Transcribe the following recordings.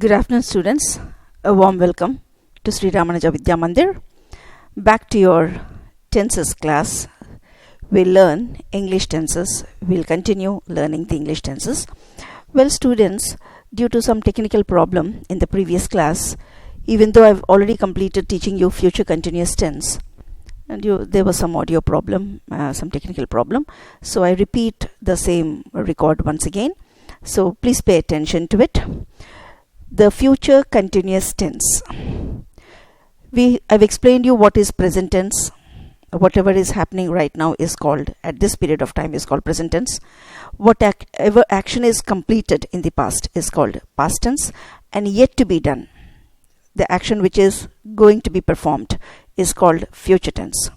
Good afternoon, students. A warm welcome to Sri Ramanuja Vidya Mandir. Back to your tenses class. We'll learn English tenses. We'll continue learning the English tenses. Well, students, due to some technical problem in the previous class, even though I've already completed teaching you future continuous tense, and there was some audio problem, some technical problem. So I repeat the same record once again. So please pay attention to it. The future continuous tense. I've explained you what is present tense. Whatever is happening right now is called, at this period of time, is called present tense. Whatever action is completed in the past is called past tense, and yet to be done, the action which is going to be performed, is called future tense.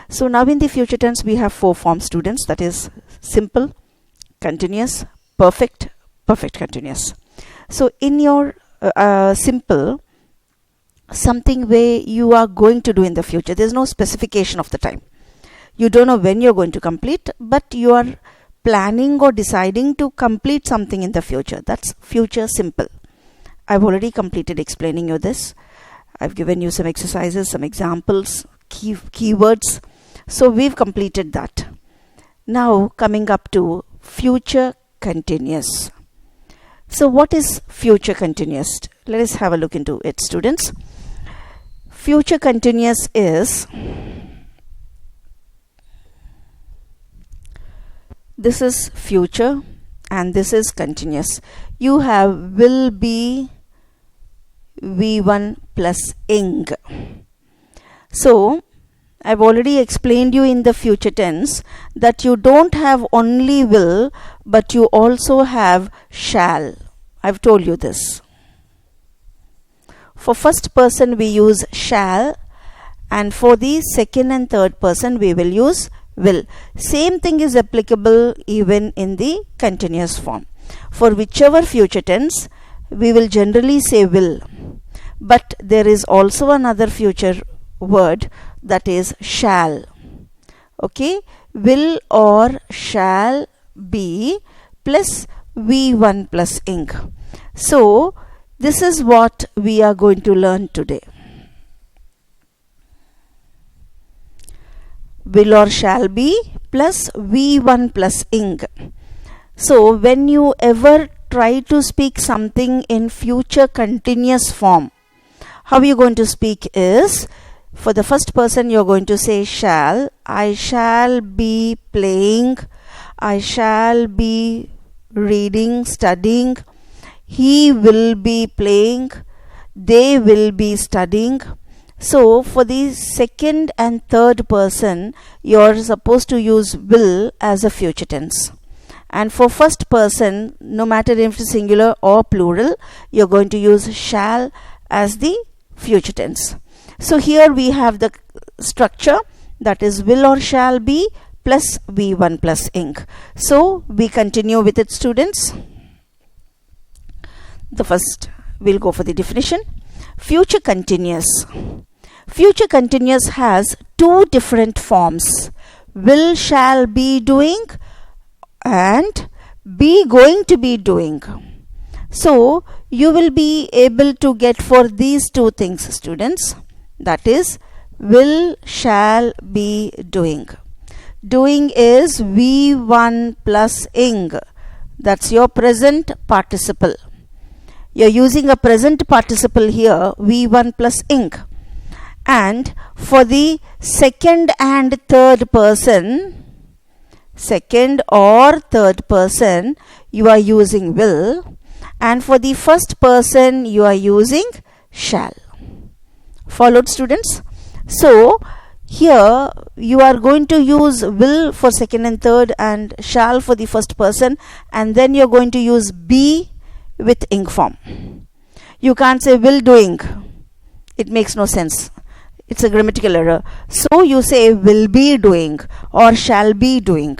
So now in the future tense we have four forms, students, that is simple, continuous, perfect, perfect continuous. So in your simple, something where you are going to do in the future, there's no specification of the time. You don't know when you're going to complete, but you are planning or deciding to complete something in the future. That's future simple. I've already completed explaining you this. I've given you some exercises, some examples, keywords. So we've completed that. Now coming up to future continuous. So what is future continuous? Let us have a look into it, students. Future continuous is, this is future and this is continuous. You have will be V1 plus ing. So I've already explained you in the future tense that you don't have only will, but you also have shall. I've told you this. For first person we use shall, and for the second and third person we will use will. Same thing is applicable even in the continuous form. For whichever future tense we will generally say will, but there is also another future word, that is shall. Okay, will or shall be plus V1 plus ing. So this is what we are going to learn today. Will or shall be plus V1 plus ing. So when you ever try to speak something in future continuous form, how you going to speak is, for the first person you're going to say shall. I shall be playing, I shall be reading, studying, he will be playing, they will be studying. So for the second and third person you're supposed to use will as a future tense, and for first person, no matter if it's singular or plural, you're going to use shall as the future tense. So here we have the structure, that is will or shall be plus V1 plus ing. So we continue with it, students. The first, we'll go for the definition. Future continuous. Future continuous has two different forms, will shall be doing and be going to be doing. So you will be able to get for these two things, students, that is will shall be doing. Doing is V1 plus ing. That's your present participle. You're using a present participle here, V1 plus ing. And for the second and third person, second or third person, you are using will, and for the first person you are using shall. Followed, students? So here you are going to use will for second and third and shall for the first person, and then you're going to use be with ing form. You can't say will doing. It makes no sense. It's a grammatical error. So you say will be doing or shall be doing.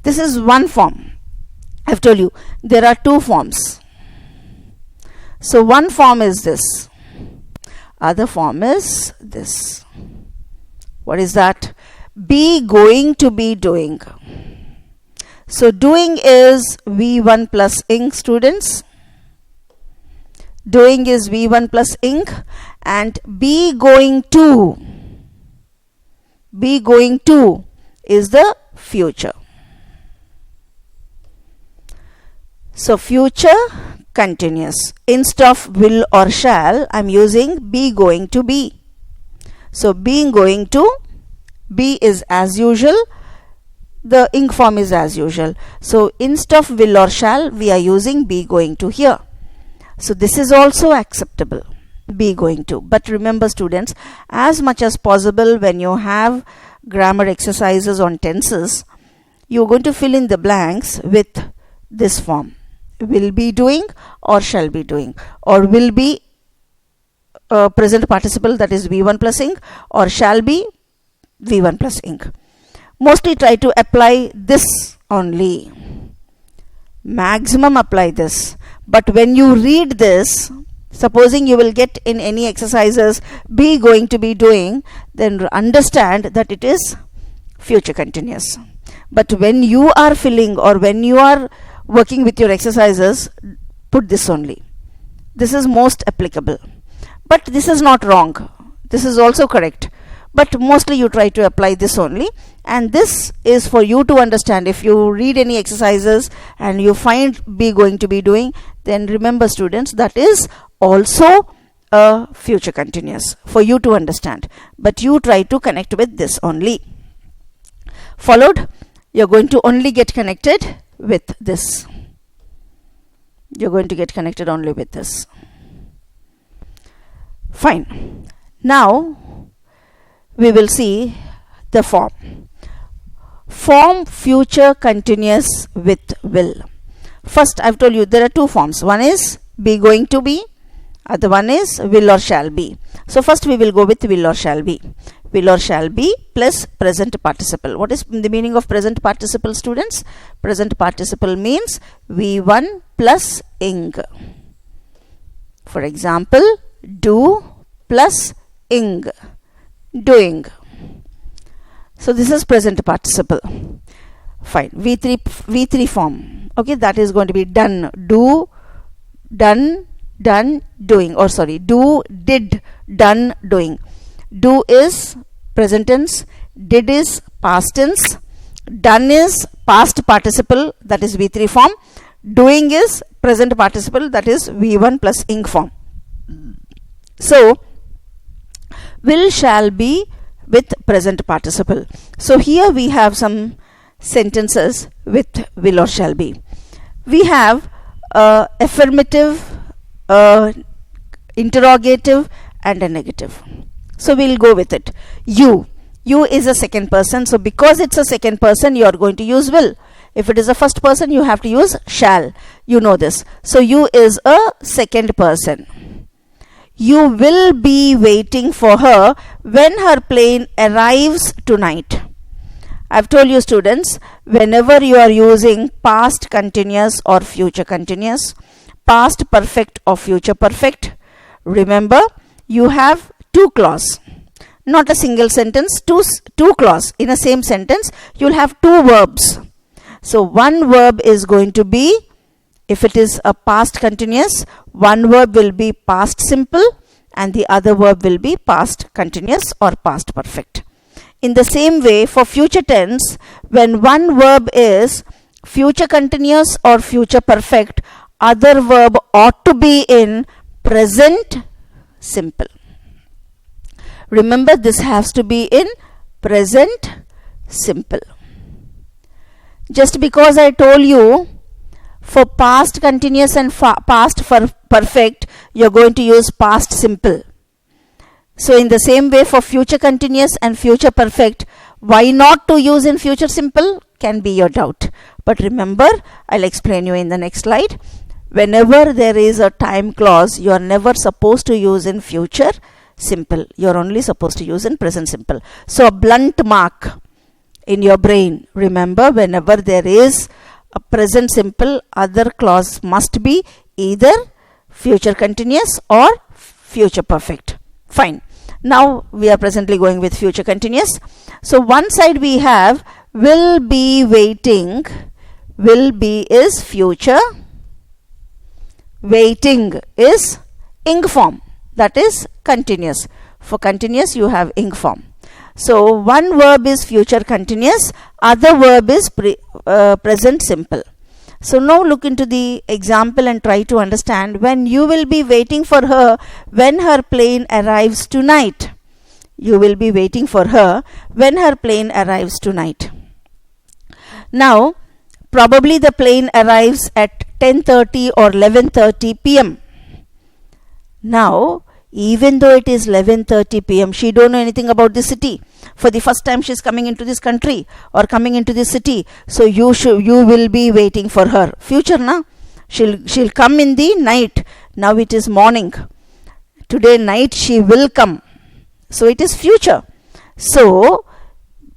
This is one form. I've told you there are two forms. So one form is this. Other form is this. What is that? Be going to be doing. So doing is V1 plus ing, students. Doing is V1 plus ing, and be going to is the future. So future continuous. Instead of will or shall, I am using be going to be. So being going to, be is as usual, the ing form is as usual. So instead of will or shall, we are using be going to here. So this is also acceptable, be going to. But remember students, as much as possible when you have grammar exercises on tenses, you are going to fill in the blanks with this form. Will be doing or shall be doing, or will be present participle, that is V1 plus ing, or shall be V1 plus ing. Mostly try to apply this only. Maximum apply this. But when you read this, supposing you will get in any exercises be going to be doing, then understand that it is future continuous. But when you are filling or when you are working with your exercises, put this only. This is most applicable. But this is not wrong. This is also correct. But mostly you try to apply this only. And this is for you to understand. If you read any exercises and you find be going to be doing, then remember students, that is also a future continuous for you to understand. But you try to connect with this only. Followed, you're going to only get connected with this. You're going to get connected only with this. Fine. Now we will see the form. Form future continuous with will. First, I've told you there are two forms. One is be going to be, other one is will or shall be. So first we will go with will or shall be. Will or shall be plus present participle. What is the meaning of present participle, students? Present participle means V1 plus ing. For example, do plus ing, doing. So this is present participle. Fine. V3 form. Okay, that is going to be done, do, done, done, doing. Or sorry, do, did, done, doing. Do is present tense, did is past tense, done is past participle, that is V3 form, doing is present participle, that is V1 plus ing form. So will shall be with present participle. So here we have some sentences with will or shall be. We have affirmative, interrogative and a negative. So we'll go with it. You is a second person. So because it's a second person, you are going to use will. If it is a first person, you have to use shall. You know this. So you is a second person. You will be waiting for her when her plane arrives tonight. I've told you students, whenever you are using past continuous or future continuous, past perfect or future perfect, remember you have two clause, not a single sentence, two clause. In a same sentence, you will have two verbs. So one verb is going to be, if it is a past continuous, one verb will be past simple and the other verb will be past continuous or past perfect. In the same way, for future tense, when one verb is future continuous or future perfect, other verb ought to be in present simple. Remember, this has to be in present simple. Just because I told you for past continuous and past perfect, you're going to use past simple. So in the same way, for future continuous and future perfect, why not to use in future simple can be your doubt. But remember, I'll explain you in the next slide. Whenever there is a time clause, you are never supposed to use in future simple. You are only supposed to use in present simple. So a blunt mark in your brain. Remember, whenever there is a present simple, other clause must be either future continuous or future perfect. Fine. Now we are presently going with future continuous. So one side we have will be waiting. Will be is future. Waiting is ing form, that is continuous. For continuous you have ing form. So one verb is future continuous, other verb is present simple. So now look into the example and try to understand. When you will be waiting for her when her plane arrives tonight. You will be waiting for her when her plane arrives tonight. Now probably the plane arrives at 10:30 or 11:30 p.m. Now even though it is 11:30 p.m., she don't know anything about the city. For the first time she is coming into this country or coming into this city. So you will be waiting for her. Future na? She'll come in the night. Now it is morning. Today night she will come. So it is future. So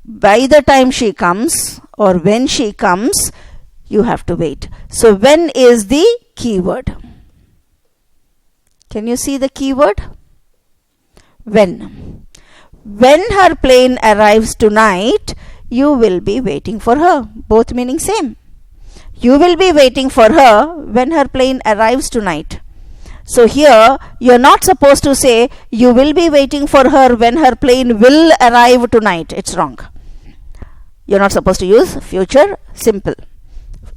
by the time she comes or when she comes, you have to wait. So when is the keyword? Can you see the keyword? When. When her plane arrives tonight, you will be waiting for her. Both meaning same. You will be waiting for her when her plane arrives tonight. So here you are not supposed to say you will be waiting for her when her plane will arrive tonight. It's wrong. You are not supposed to use future simple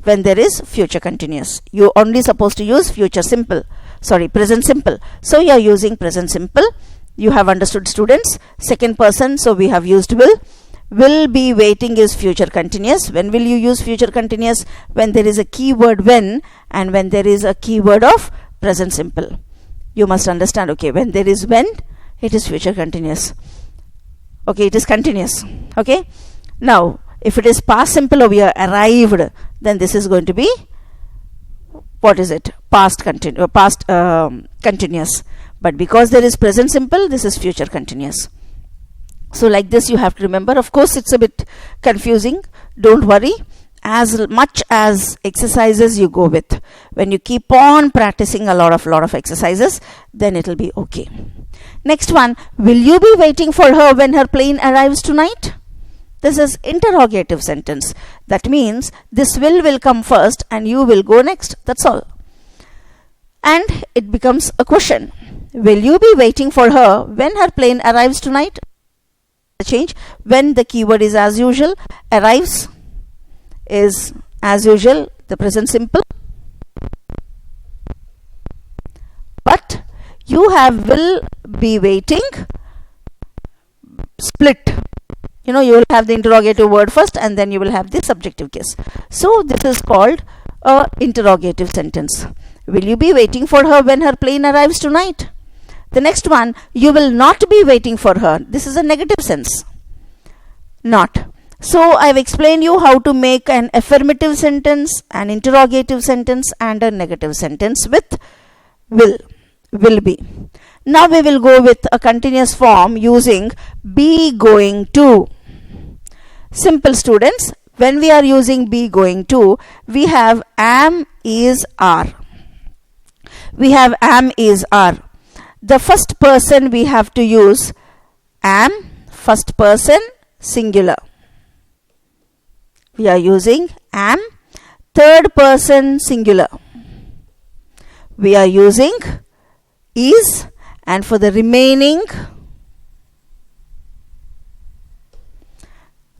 when there is future continuous. You are only supposed to use future simple. Sorry, present simple. So you are using present simple. You have understood, students. Second person, so we have used will. Will be waiting is future continuous. When will you use future continuous? When there is a keyword when and when there is a keyword of present simple. You must understand, okay, when there is when, it is future continuous. Okay, it is continuous. Okay. Now, if it is past simple over here, arrived, then this is going to be, what is it? Past continuous. But because there is present simple, this is future continuous. So like this you have to remember. Of course it's a bit confusing. Don't worry. As much as exercises you go with, when you keep on practicing a lot of exercises, then it will be okay. Next one, will you be waiting for her when her plane arrives tonight? This is interrogative sentence. That means this will come first and you will go next. That's all. And it becomes a question. Will you be waiting for her when her plane arrives tonight? Change. When the keyword is as usual, arrives is as usual, the present simple. But you have will be waiting split. You will have the interrogative word first and then you will have the subjective case. So this is called a interrogative sentence. Will you be waiting for her when her plane arrives tonight? The next one, you will not be waiting for her. This is a negative sense. Not. So I have explained you how to make an affirmative sentence, an interrogative sentence and a negative sentence with will be. Now we will go with a continuous form using be going to. Simple, students. When we are using be going to, we have am, is, are. We have am, is, are. The first person we have to use am, first person, singular. We are using am, third person, singular. We are using is, and for the remaining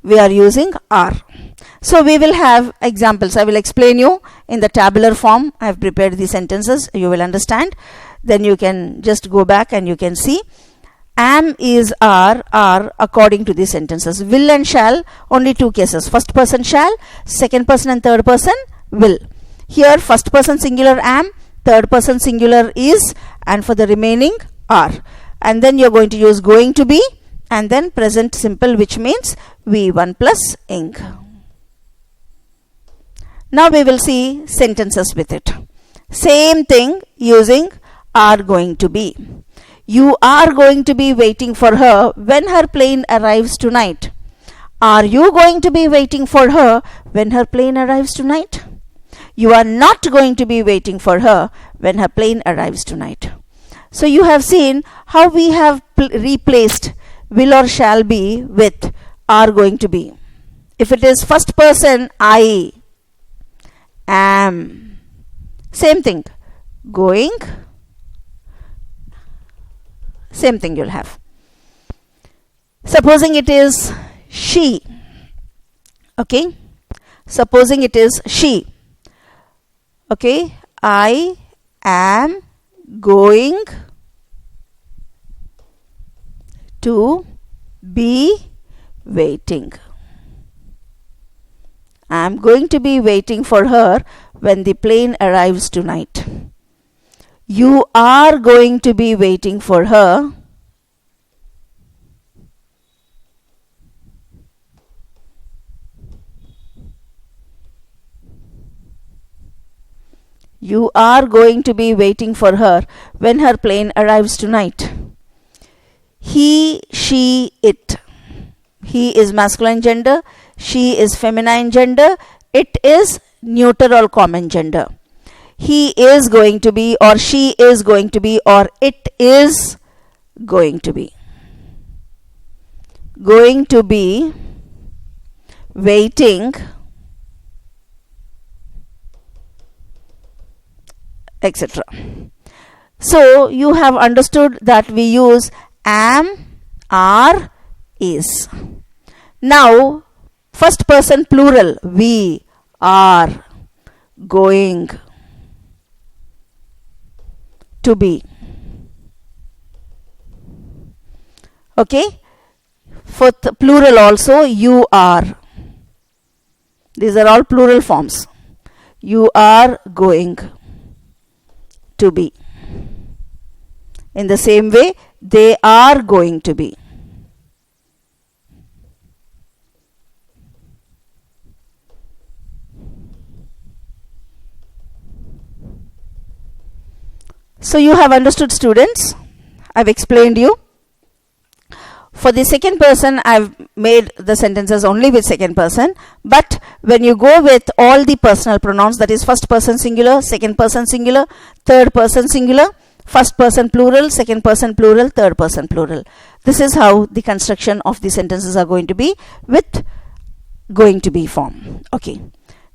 we are using are. So we will have examples. I will explain you in the tabular form. I have prepared the sentences. You will understand. Then you can just go back and you can see. Am, is, are according to the sentences. Will and shall, only two cases. First person shall, second person and third person will. Here first person singular am, third person singular is, and for the remaining are. And then you are going to use going to be and then present simple, which means V1 plus ing. Now we will see sentences with it. Same thing using are going to be. You are going to be waiting for her when her plane arrives tonight. Are you going to be waiting for her when her plane arrives tonight? You are not going to be waiting for her when her plane arrives tonight. So you have seen how we have replaced will or shall be with are going to be. If it is first person, I am. Same thing. Going same thing you'll have. Supposing it is she. Okay. Supposing it is she. Okay. I am going to be waiting. I am going to be waiting for her when the plane arrives tonight. You are going to be waiting for her You are going to be waiting for her when her plane arrives tonight. He, she, it. He is masculine gender. She is feminine gender. It is neuter or common gender. He is going to be, or she is going to be, or it is going to be. Going to be waiting, etc. So you have understood that we use am, are, is. Now first person plural, we are going to be. Okay, for the plural also, you are. These are all plural forms. You are going to be. In the same way, they are going to be. So you have understood, students. I've explained you. For the second person, I've made the sentences only with second person. But when you go with all the personal pronouns, that is first person singular, second person singular, third person singular, first person plural, second person plural, third person plural. This is how the construction of the sentences are going to be with going to be form. Okay.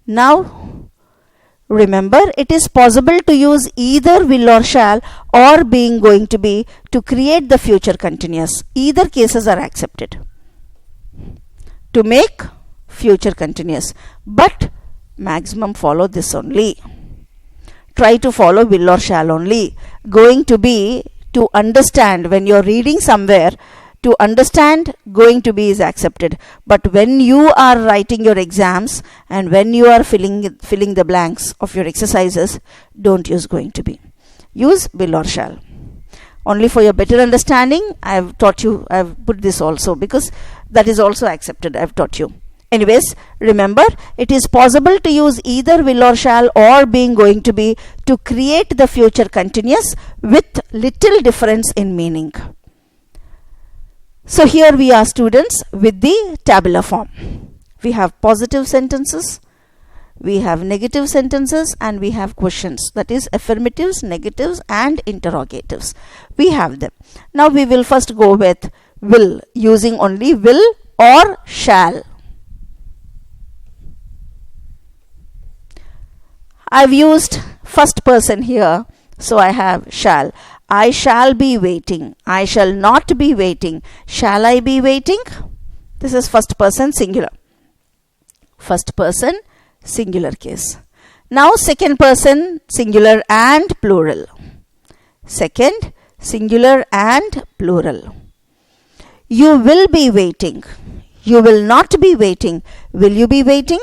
Now, remember, it is possible to use either will or shall or being going to be to create the future continuous. Either cases are accepted to make future continuous. But maximum follow this only. Try to follow will or shall only. Going to be, to understand when you're reading somewhere, to understand going to be is accepted. But when you are writing your exams and when you are filling the blanks of your exercises, don't use going to be. Use will or shall. Only for your better understanding, I have taught you, I have put this also because that is also accepted. I have taught you. Anyways, remember, it is possible to use either will or shall or being going to be to create the future continuous with little difference in meaning. So here we are, students, with the tabular form. We have positive sentences, we have negative sentences, and we have questions, that is affirmatives, negatives, and interrogatives. We have them. Now we will first go with will, using only will or shall. I've used first person here, so I have shall. I shall be waiting. I shall not be waiting. Shall I be waiting? This is first person singular. First person singular case. Now second person singular and plural. Second singular and plural. You will be waiting. You will not be waiting. Will you be waiting?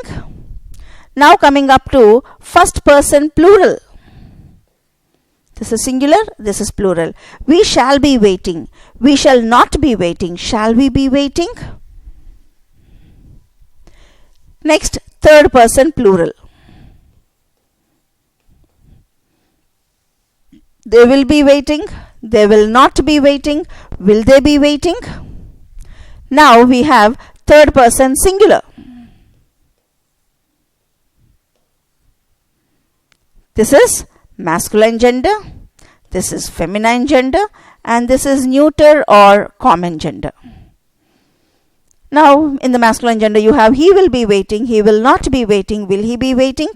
Now coming up to first person plural. This is singular, this is plural. We shall be waiting. We shall not be waiting. Shall we be waiting? Next, third person plural. They will be waiting. They will not be waiting. Will they be waiting? Now we have third person singular. This is masculine gender, this is feminine gender, and this is neuter or common gender. Now in the masculine gender you have he will be waiting, he will not be waiting, will he be waiting?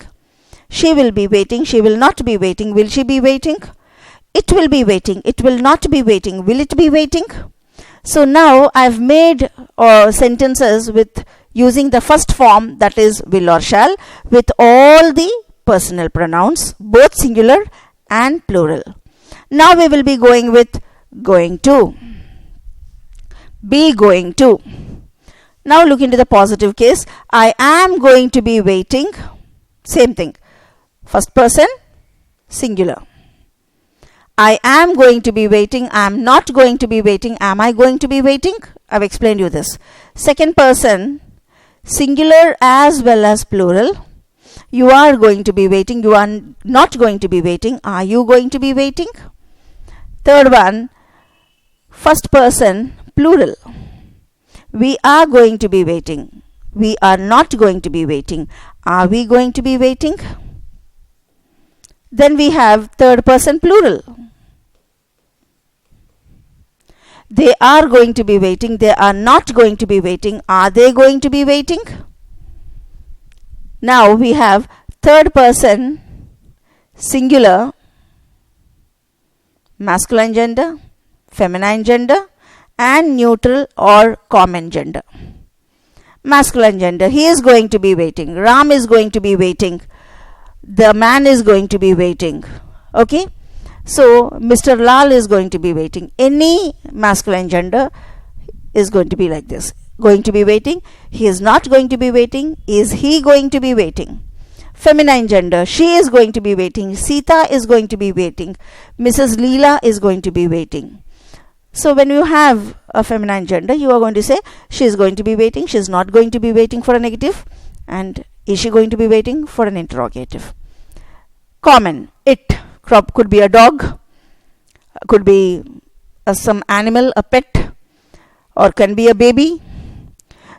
She will be waiting, she will not be waiting, will she be waiting? it will be waiting. It will not be waiting. Will it be waiting? So now I've made sentences with using the first form, that is will or shall, with all the personal pronouns, both singular and plural. Now we will be going with going to. Be going to. Now look into the positive case. I am going to be waiting. Same thing. First person, singular. I am going to be waiting. I am not going to be waiting. Am I going to be waiting? I've explained you this. Second person, singular as well as plural. You are going to be waiting. You are not going to be waiting. Are you going to be waiting? Third one, first person, plural. We are going to be waiting. We are not going to be waiting. Are we going to be waiting? Then we have third person, plural. They are going to be waiting. They are not going to be waiting. Are they going to be waiting? Now we have third person, singular, masculine gender, feminine gender, and neutral or common gender. Masculine gender, he is going to be waiting. Ram is going to be waiting. The man is going to be waiting. Okay? So, Mr. Lal is going to be waiting. Any masculine gender is going to be like this. Going to be waiting. He is not going to be waiting. Is he going to be waiting? Feminine gender. She is going to be waiting. Sita is going to be waiting. Mrs. Leela is going to be waiting. So, when you have a feminine gender, you are going to say, she is going to be waiting. She is not going to be waiting for a negative. And is she going to be waiting for an interrogative? Common. It. Could be a dog, could be some animal, a pet, or can be a baby.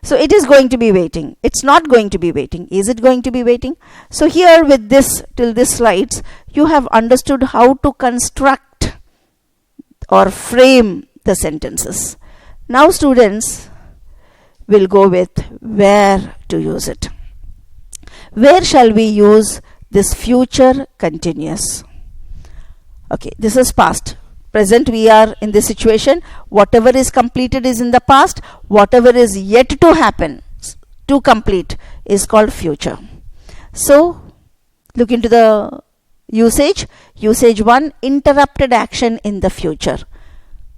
So it is going to be waiting. It's not going to be waiting. Is it going to be waiting? So here with this, till this slides, you have understood how to construct or frame the sentences. Now students will go with where to use it. Where shall we use this future continuous? Okay, this is past. Present, we are in this situation. Whatever is completed is in the past. Whatever is yet to happen, to complete, is called future. So, look into the usage. Usage 1, interrupted action in the future.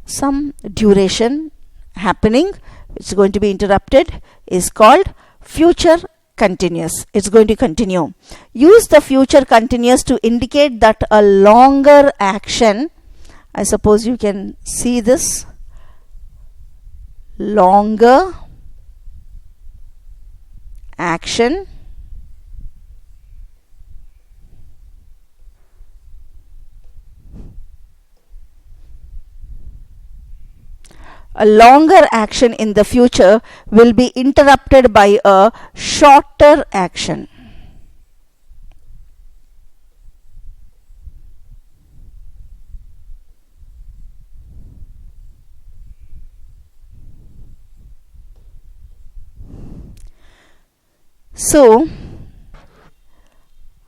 Some duration happening, which is going to be interrupted, is called future continuous. It's going to continue. Use the future continuous to indicate that a longer action, I suppose you can see this, longer action a longer action in the future will be interrupted by a shorter action. So,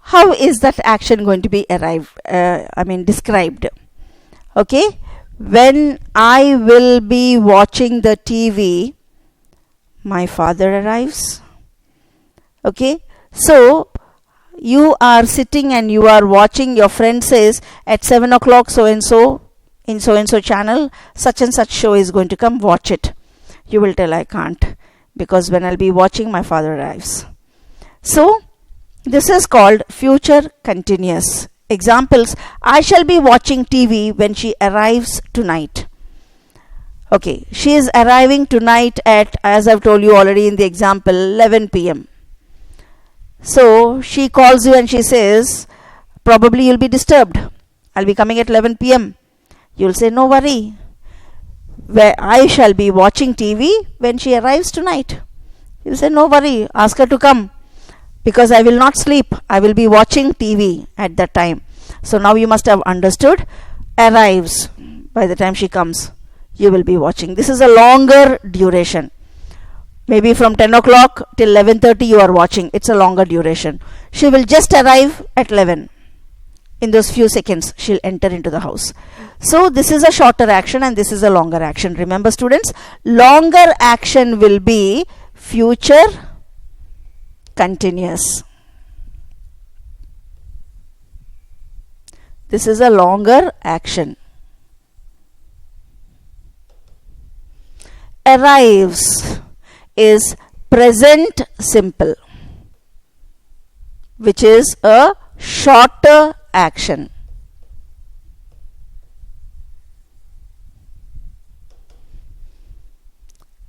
how is that action going to be described? Okay. When I will be watching the TV, my father arrives. Okay. So, you are sitting and you are watching, your friend says at 7 o'clock so and so, in so and so channel, such and such show is going to come, watch it. You will tell, I can't, because when I'll be watching, my father arrives. So, this is called future continuous. Examples, I shall be watching TV when she arrives tonight. Okay, she is arriving tonight at, as I've told you already in the example, 11 p.m. So, she calls you and she says, probably you'll be disturbed. I'll be coming at 11 p.m. You'll say, no worry. Where I shall be watching TV when she arrives tonight. You'll say, no worry, ask her to come. Because I will not sleep, I will be watching TV at that time. So now you must have understood, arrives, by the time she comes, you will be watching. This is a longer duration. Maybe from 10 o'clock till 11:30 you are watching. It's a longer duration. She will just arrive at 11. in those few seconds she'll enter into the house. So this is a shorter action and this is a longer action. Remember students, longer action will be future continuous. This is a longer action. Arrives is present simple, which is a shorter action.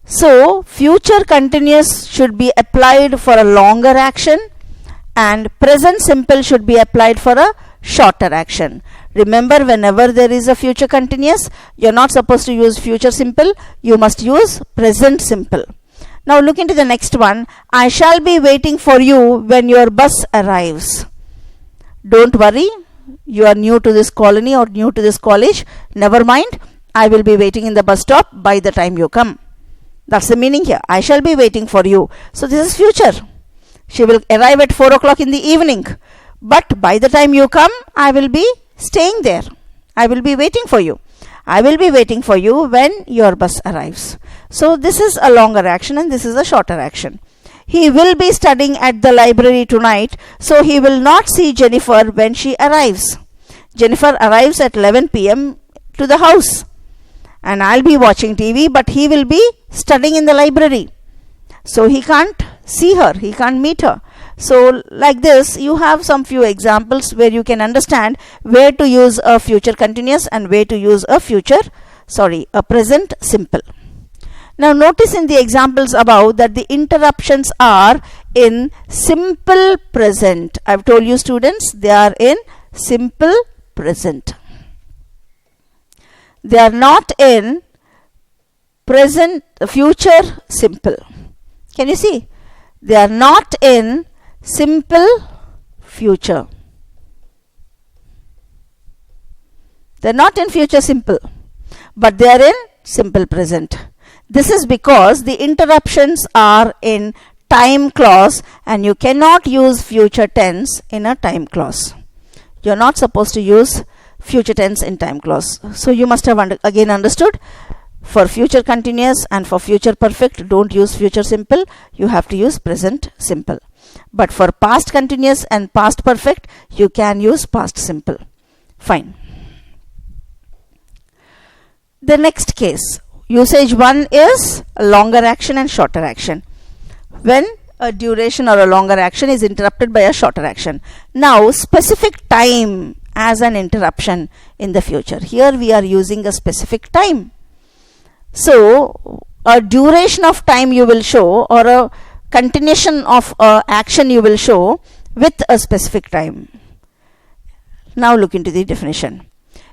So future continuous should be applied for a longer action and present simple should be applied for a shorter action. Remember, whenever there is a future continuous, you are not supposed to use future simple, you must use present simple. Now look into the next one. I shall be waiting for you when your bus arrives. Don't worry, you are new to this colony or new to this college. Never mind, I will be waiting in the bus stop by the time you come. That's the meaning here. I shall be waiting for you. So this is future. She will arrive at 4 o'clock in the evening. But by the time you come, I will be staying there. I will be waiting for you. I will be waiting for you when your bus arrives. So this is a longer action and this is a shorter action. He will be studying at the library tonight, so he will not see Jennifer when she arrives. Jennifer arrives at 11 p.m. to the house. And I'll be watching TV, but he will be studying in the library. So he can't see her, he can't meet her. So like this, you have some few examples where you can understand where to use a future continuous and where to use a present simple. Now notice in the examples above that the interruptions are in simple present. I've told you students, they are in simple present. They are not in future simple. Can you see? They are not in simple future. They are not in future simple, but they are in simple present. This is because the interruptions are in time clause and you cannot use future tense in a time clause. You are not supposed to use future tense in time clause. So you must have again understood, for future continuous and for future perfect, don't use future simple, you have to use present simple. But for past continuous and past perfect, you can use past simple. Fine. The next case, usage 1 is a longer action and shorter action. When a duration or a longer action is interrupted by a shorter action. Now specific time as an interruption in the future. Here we are using a specific time. So a duration of time you will show, or a continuation of action you will show with a specific time. Now look into the definition.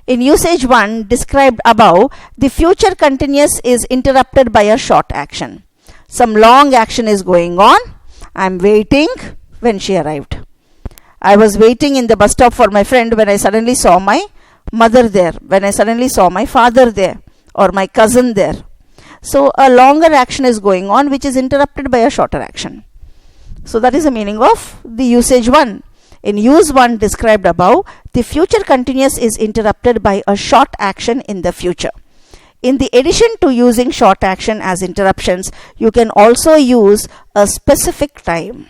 In usage 1 described above, the future continuous is interrupted by a short action. Some long action is going on. I am waiting when she arrived. I was waiting in the bus stop for my friend when I suddenly saw my mother there, when I suddenly saw my father there, or my cousin there. So a longer action is going on which is interrupted by a shorter action. So that is the meaning of the usage 1. In use 1 described above, the future continuous is interrupted by a short action in the future. In the addition to using short action as interruptions, you can also use a specific time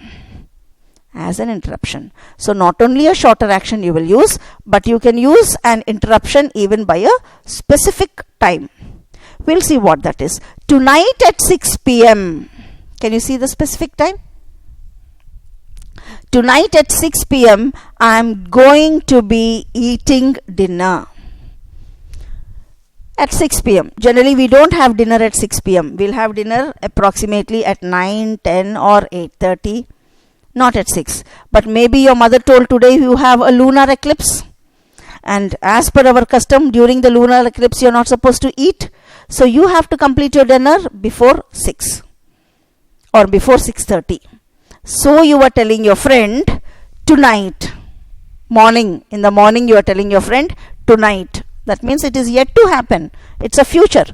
as an interruption. So not only a shorter action you will use, but you can use an interruption even by a specific time. We'll see what that is. Tonight at 6 p.m. Can you see the specific time? Tonight at 6 p.m. I am going to be eating dinner. At 6 p.m. Generally we don't have dinner at 6 p.m. We'll have dinner approximately at 9, 10 or 8:30. Not at 6. But maybe your mother told today you have a lunar eclipse. And as per our custom, during the lunar eclipse you're not supposed to eat. So you have to complete your dinner before 6 or before 6:30. So you are telling your friend tonight, morning, in the morning you are telling your friend tonight. That means it is yet to happen. It's a future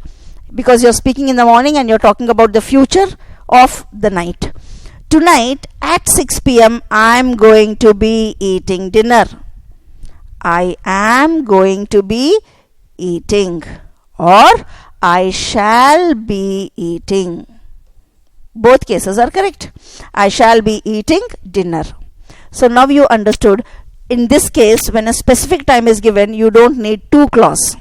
because you're speaking in the morning and you're talking about the future of the night. Tonight at 6 p.m. I'm going to be eating dinner. I am going to be eating, or I shall be eating. Both cases are correct. I shall be eating dinner. So now you understood. In this case, when a specific time is given, you don't need two clause,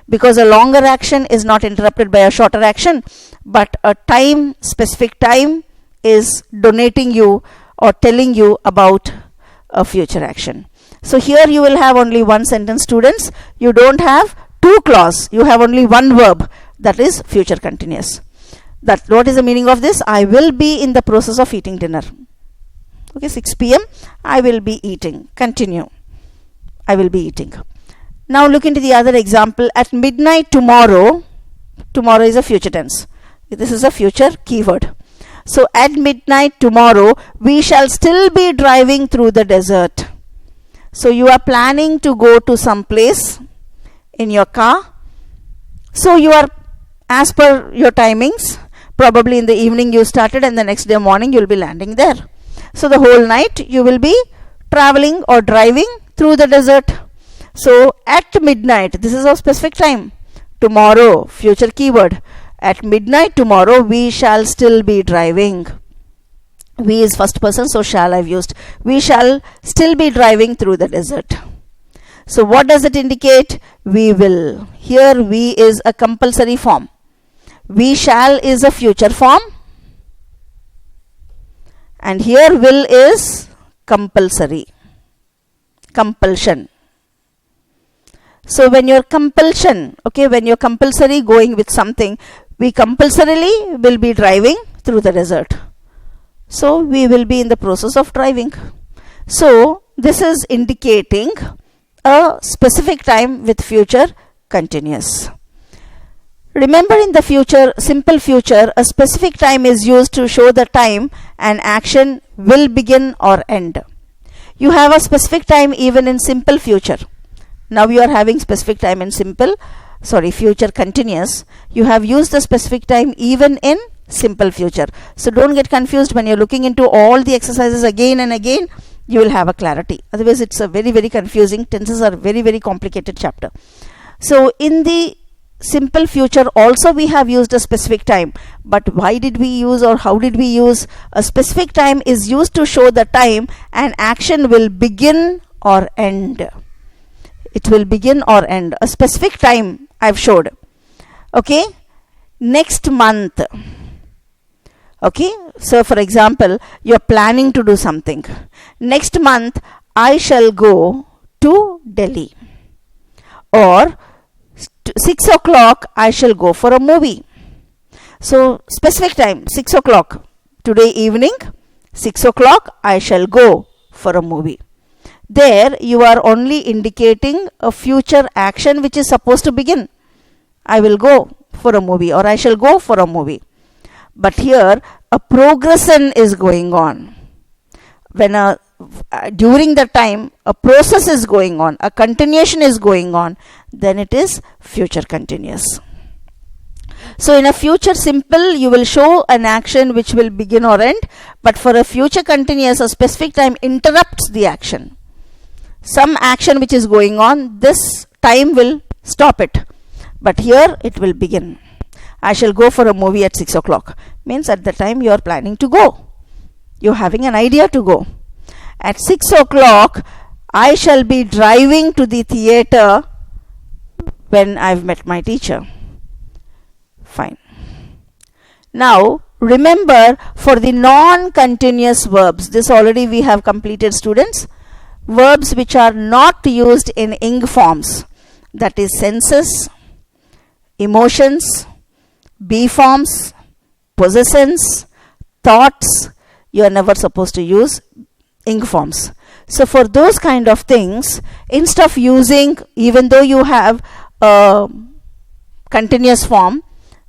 because a longer action is not interrupted by a shorter action, but a time, specific time, is donating you or telling you about a future action. So here you will have only one sentence, students. You don't have two clause. You have only one verb, that is future continuous. That what is the meaning of this? I will be in the process of eating dinner. Okay, 6 p.m. I will be eating. Continue. I will be eating. Now look into the other example. At midnight tomorrow. Tomorrow is a future tense. This is a future keyword. So at midnight tomorrow, we shall still be driving through the desert. So you are planning to go to some place in your car. So you are, as per your timings, probably in the evening you started and the next day morning you will be landing there. So the whole night you will be traveling or driving through the desert. So at midnight, this is a specific time. Tomorrow, future keyword. At midnight tomorrow, we shall still be driving. We is first person, so shall I've used. We shall still be driving through the desert. So what does it indicate? We will. Here we is a compulsory form. We shall is a future form. And here will is compulsory. Compulsion. So when you're compulsion, okay, when you're compulsory going with something, we compulsorily will be driving through the desert. So we will be in the process of driving. So this is indicating a specific time with future continuous. Remember, in the future, simple future, a specific time is used to show the time an action will begin or end. You have a specific time even in simple future. Now you are having specific time in future continuous. You have used the specific time even in simple future. So don't get confused when you're looking into all the exercises again and again. You will have a clarity. Otherwise, it's a very, very confusing. Tenses are very, very complicated chapter. So in the simple future also we have used a specific time. But why did we use, or how did we use? A specific time is used to show the time an action will begin or end. It will begin or end. A specific time I've showed. Okay. Next month. Okay. So for example, you're planning to do something. Next month I shall go to Delhi. Or 6 o'clock I shall go for a movie. So specific time, 6 o'clock. Today evening, 6 o'clock I shall go for a movie. There you are only indicating a future action which is supposed to begin. I will go for a movie, or I shall go for a movie. But here a progression is going on. When during the time a process is going on, a continuation is going on, then it is future continuous. So in a future simple, you will show an action which will begin or end, but for a future continuous, a specific time interrupts the action. Some action which is going on, this time will stop it, but here it will begin. I shall go for a movie at 6 o'clock. Means at the time you are planning to go. You are having an idea to go. At 6 o'clock, I shall be driving to the theatre when I've met my teacher. Fine. Now, remember, for the non-continuous verbs, this already we have completed, students. Verbs which are not used in ing forms, that is senses, emotions, be forms, possessions, thoughts, you are never supposed to use ing forms. So for those kind of things, instead of using, even though you have a continuous form,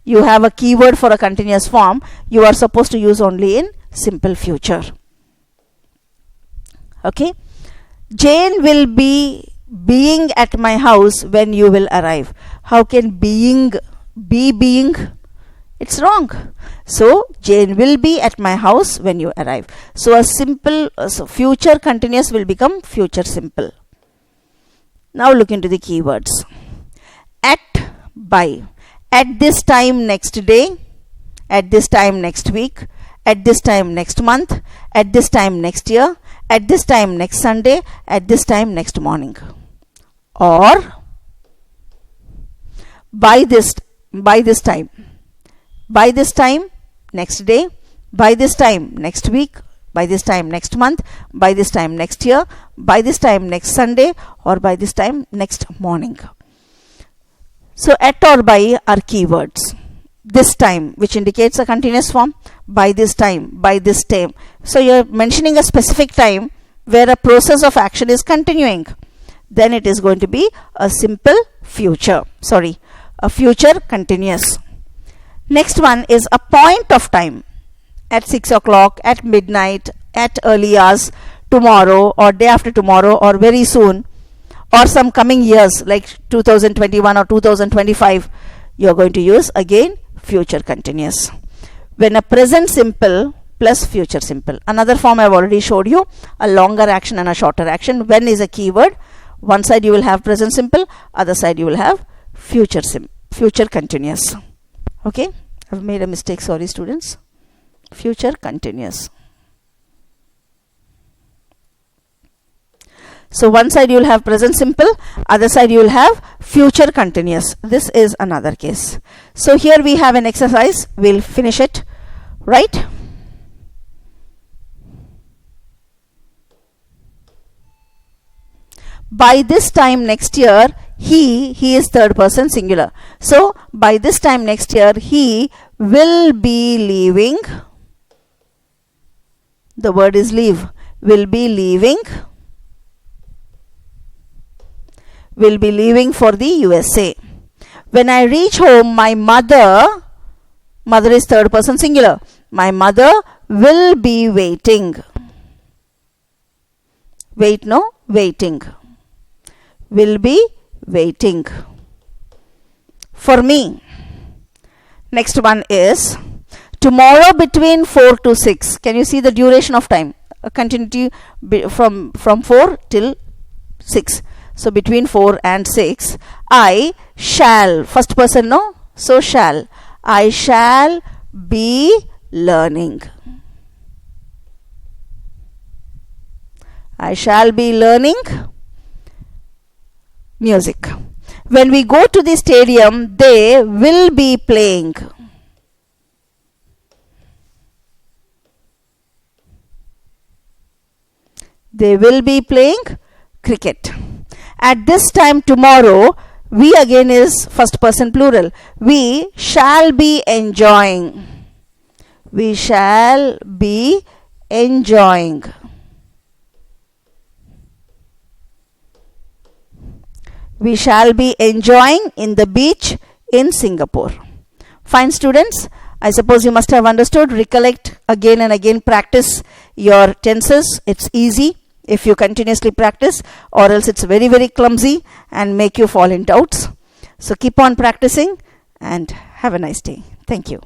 you have a keyword for a continuous form, you are supposed to use only in simple future. Okay. Jane will be being at my house when you will arrive. How can being be being? It's wrong. So Jane will be at my house when you arrive. So a simple future continuous will become future simple. Now look into the keywords. At, by. At this time next day, at this time next week, at this time next month, at this time next year, at this time next Sunday, at this time next morning. Or by this time. By this time next day, by this time next week, by this time next month, by this time next year, by this time next Sunday, or by this time next morning. So at or by are keywords. This time, which indicates a continuous form, by this time, by this time. So you're mentioning a specific time where a process of action is continuing. Then it is going to be a simple future. A future continuous. Next one is a point of time. At 6 o'clock, at midnight, at early hours, tomorrow or day after tomorrow or very soon, or some coming years like 2021 or 2025, you are going to use again future continuous. When a present simple plus future simple. Another form I have already showed you, a longer action and a shorter action. When is a keyword. One side you will have present simple, other side you will have future continuous. Okay, I've made a mistake, sorry students. Future continuous. So one side you will have present simple, other side you will have future continuous. This is another case. So here we have an exercise. We'll finish it, right? By this time next year, he is third person singular. So by this time next year, he will be leaving. The word is leave. Will be leaving for the USA. When I reach home, my mother is third person singular. My mother will be waiting. Waiting. Will be waiting for me. Next one is tomorrow between 4 to 6. Can you see the duration of time? A continuity from 4 till 6. So between 4 and 6, I shall, first person no, so shall, I shall be learning. I shall be learning music. When we go to the stadium, they will be playing. They will be playing cricket. At this time tomorrow, we again is first person plural. We shall be enjoying. We shall be enjoying. We shall be enjoying in the beach in Singapore. Fine students, I suppose you must have understood. Recollect again and again, practice your tenses. It's easy if you continuously practice, or else it's very, very clumsy and make you fall in doubts. So keep on practicing and have a nice day. Thank you.